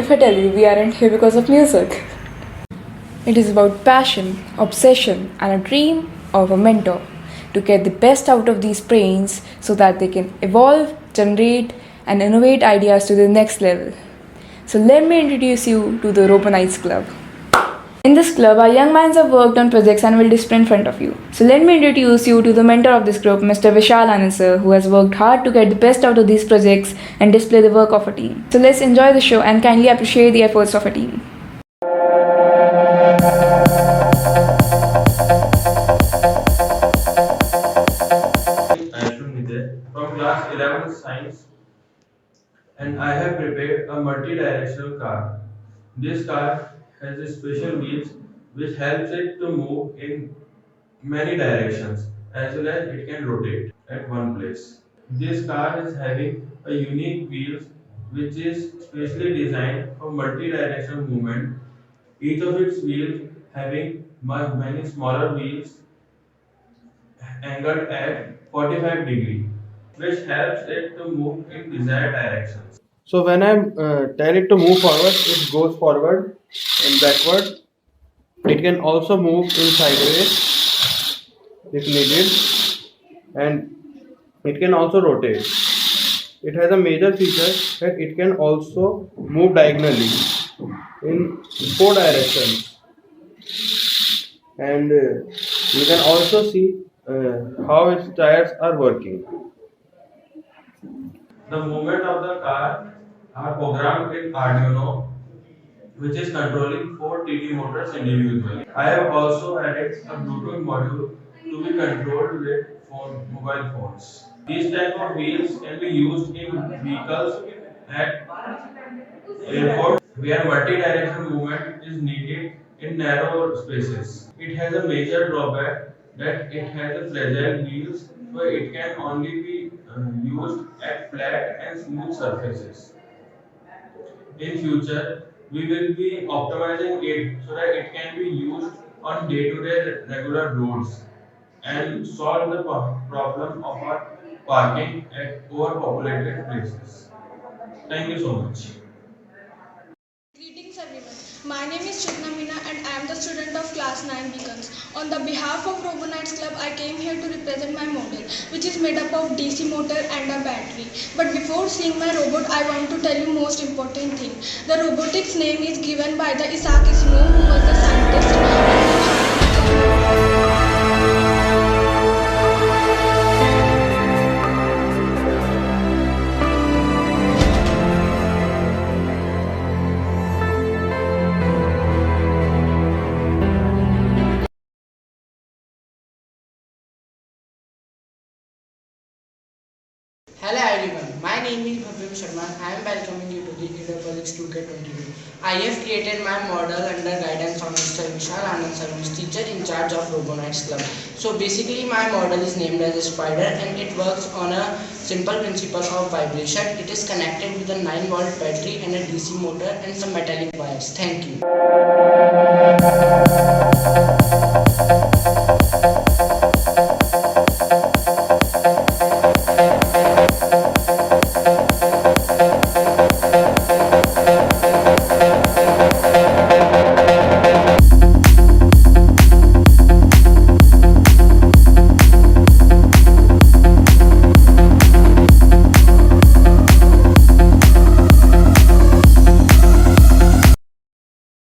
if I tell you we aren't here because of music? It is about passion, obsession, and a dream of a mentor to get the best out of these brains so that they can evolve, generate, and innovate ideas to the next level. So, let me introduce you to the Robonites Club. In this club, our young minds have worked on projects and will display in front of you. So let me introduce you to the mentor of this group, Mr. Vishal Anand sir, who has worked hard to get the best out of these projects and display the work of a team. So let's enjoy the show and kindly appreciate the efforts of a team. Ashwin Nidhe from class 11 science, and I have prepared a multi-directional car. This car has a special wheels which helps it to move in many directions as well as it can rotate at one place. This car is having a unique wheels which is specially designed for multi-directional movement. Each of its wheels having many smaller wheels angled at 45 degree, which helps it to move in desired directions. So when I tell it to move forward, it goes forward and backward. It can also move in sideways if needed, and it can also rotate. It has a major feature that it can also move diagonally in four directions, and you can also see how its tires are working. The movement of the car are programmed in Arduino, which is controlling four TD motors individually. I have also added a Bluetooth module to be controlled with mobile phones. These type of wheels can be used in vehicles at airports where multi-directional movement is needed in narrow spaces. It has a major drawback that it has a fragile wheels, so it can only be used at flat and smooth surfaces. In future, we will be optimizing it so that it can be used on day-to-day regular roads and solve the problem of our parking at overpopulated places. Thank you so much. Greetings everyone. My name is Chitna Meena and I am the student of class 9 Beacons. On the behalf of Robonites Club, I came here to represent my model, which is made up of DC motor and a battery. But before seeing my robot, I want to tell you most important thing. The robotics name is given by the Isaac Asimov, who was the scientist. Hello everyone, my name is Bhavya Sharma. I am welcoming you to the Indoor Projects 2K22. I have created my model under guidance of Mr. Vishal Anand sir, who is teacher in charge of Robonites Club. So basically my model is named as a spider and it works on a simple principle of vibration. It is connected with a 9-volt battery and a DC motor and some metallic wires. Thank you.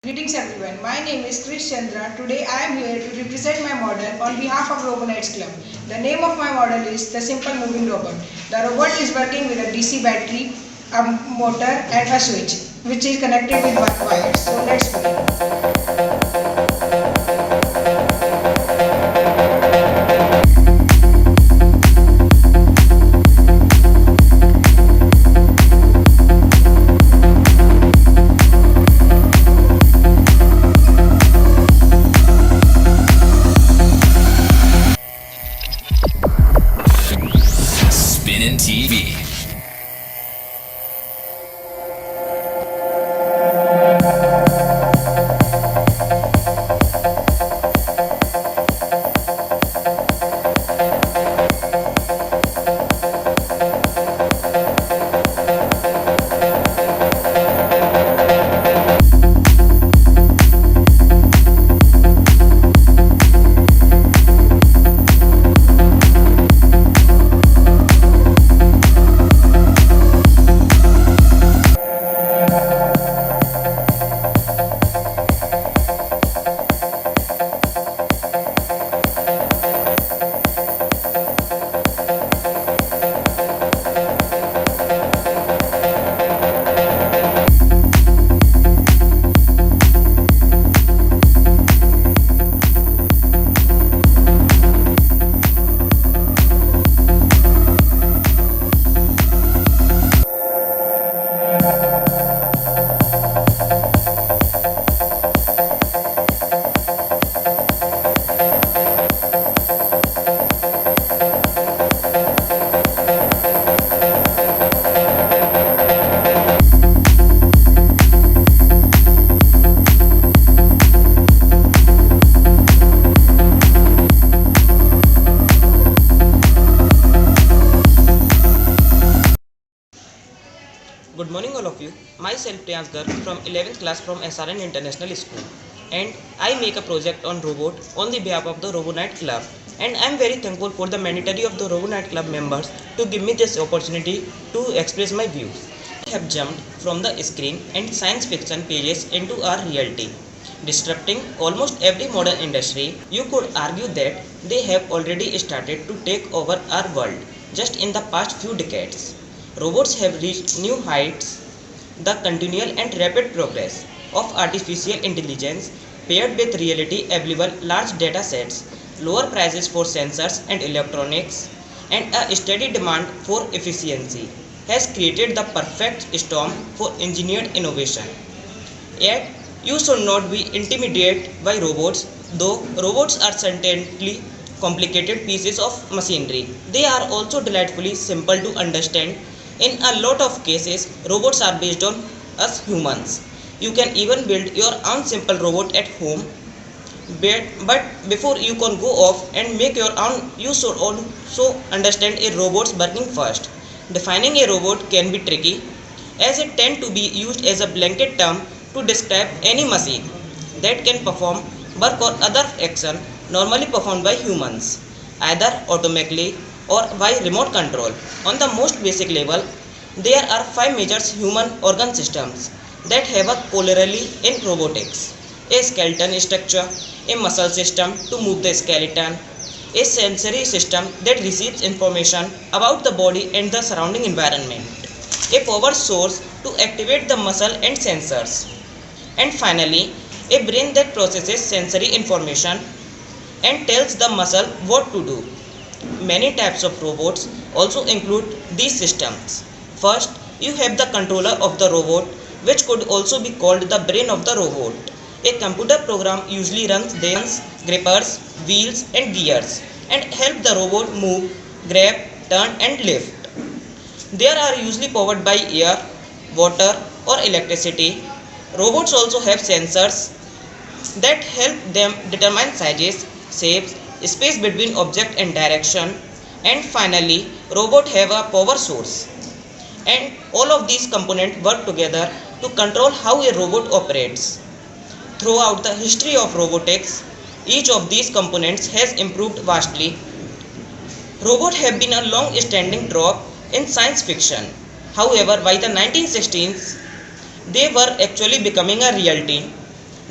Greetings everyone, my name is Krish Chandra. Today I am here to represent my model on behalf of Robonites Club. The name of my model is the Simple Moving Robot. The robot is working with a DC battery, a motor and a switch which is connected with wires. So let's begin. Spinning TV. myself Priyansh Garg from 11th class from SRN International School, and I make a project on robot on the behalf of the RoboNight Club, and I am very thankful for the mandatory of the RoboNight Club members to give me this opportunity to express my views. I have jumped from the screen and science fiction pages into our reality, disrupting almost every modern industry. You could argue that they have already started to take over our world just in the past few decades. Robots have reached new heights. The continual and rapid progress of artificial intelligence paired with reality available large data sets, lower prices for sensors and electronics, and a steady demand for efficiency has created the perfect storm for engineered innovation. Yet, you should not be intimidated by robots, though robots are certainly complicated pieces of machinery. They are also delightfully simple to understand. In a lot of cases, robots are based on us humans. You can even build your own simple robot at home. But before you can go off and make your own, you should also understand a robot's working first. Defining a robot can be tricky, as it tends to be used as a blanket term to describe any machine that can perform work or other action normally performed by humans, either automatically or by remote control. On the most basic level, there are 5 major human organ systems that have a corollary in robotics: a skeleton structure, a muscle system to move the skeleton, a sensory system that receives information about the body and the surrounding environment, a power source to activate the muscle and sensors, and finally, a brain that processes sensory information and tells the muscle what to do. Many types of robots also include these systems. First, you have the controller of the robot, which could also be called the brain of the robot. A computer program usually runs the grippers, wheels and gears and help the robot move, grab, turn and lift. They are usually powered by air, water or electricity. Robots also have sensors that help them determine sizes, shapes, space between object and direction, and finally robots have a power source. And all of these components work together to control how a robot operates. Throughout the history of robotics, each of these components has improved vastly. Robots have been a long-standing trope in science fiction. However, by the 1960s, they were actually becoming a reality.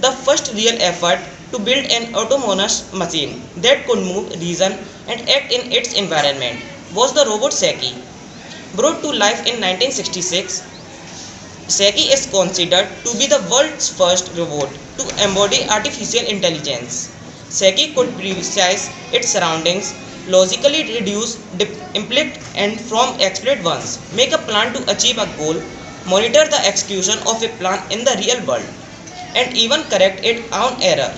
The first real effort to build an autonomous machine that could move, reason, and act in its environment was the robot Seki. Brought to life in 1966, Seki is considered to be the world's first robot to embody artificial intelligence. Seki could precise its surroundings, logically reduce implicit and from explicit ones, make a plan to achieve a goal, monitor the execution of a plan in the real world, and even correct its own error.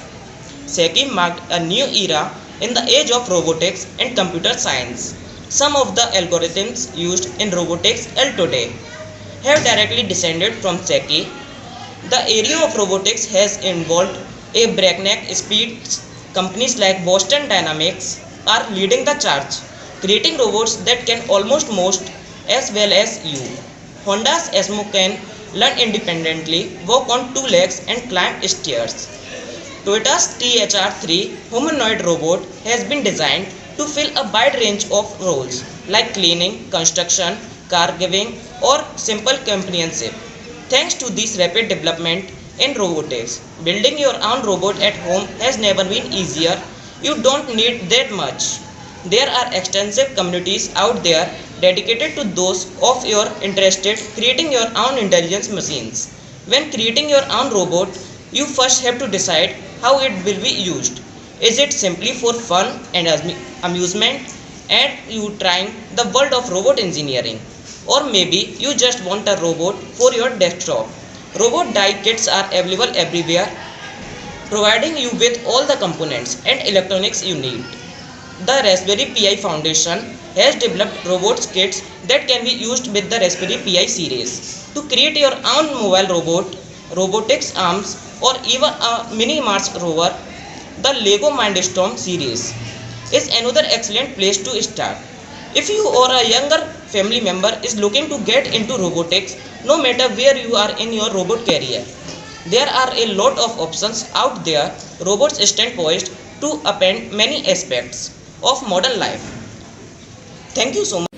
Seki marked a new era in the age of robotics and computer science. Some of the algorithms used in robotics today have directly descended from Seki. The area of robotics has involved a breakneck speed. Companies like Boston Dynamics are leading the charge, creating robots that can almost most as well as you. Honda's Asmo can learn independently, walk on 2 legs and climb stairs. Toyota's THR3 humanoid robot has been designed to fill a wide range of roles like cleaning, construction, caregiving, or simple companionship. Thanks to this rapid development in robotics, building your own robot at home has never been easier. You don't need that much. There are extensive communities out there dedicated to those of your interested creating your own intelligence machines. When creating your own robot, you first have to decide how it will be used. Is it simply for fun and amusement and you trying the world of robot engineering? Or maybe you just want a robot for your desktop. Robot die kits are available everywhere, providing you with all the components and electronics you need. The Raspberry Pi Foundation has developed robots kits that can be used with the Raspberry Pi series to create your own mobile robot, robotics arms, or even a mini Mars rover. The Lego Mindstorm series is another excellent place to start. If you are a younger family member is looking to get into robotics, no matter where you are in your robot career. There are a lot of options out there. Robots stand poised to upend many aspects of modern life. Thank you so much.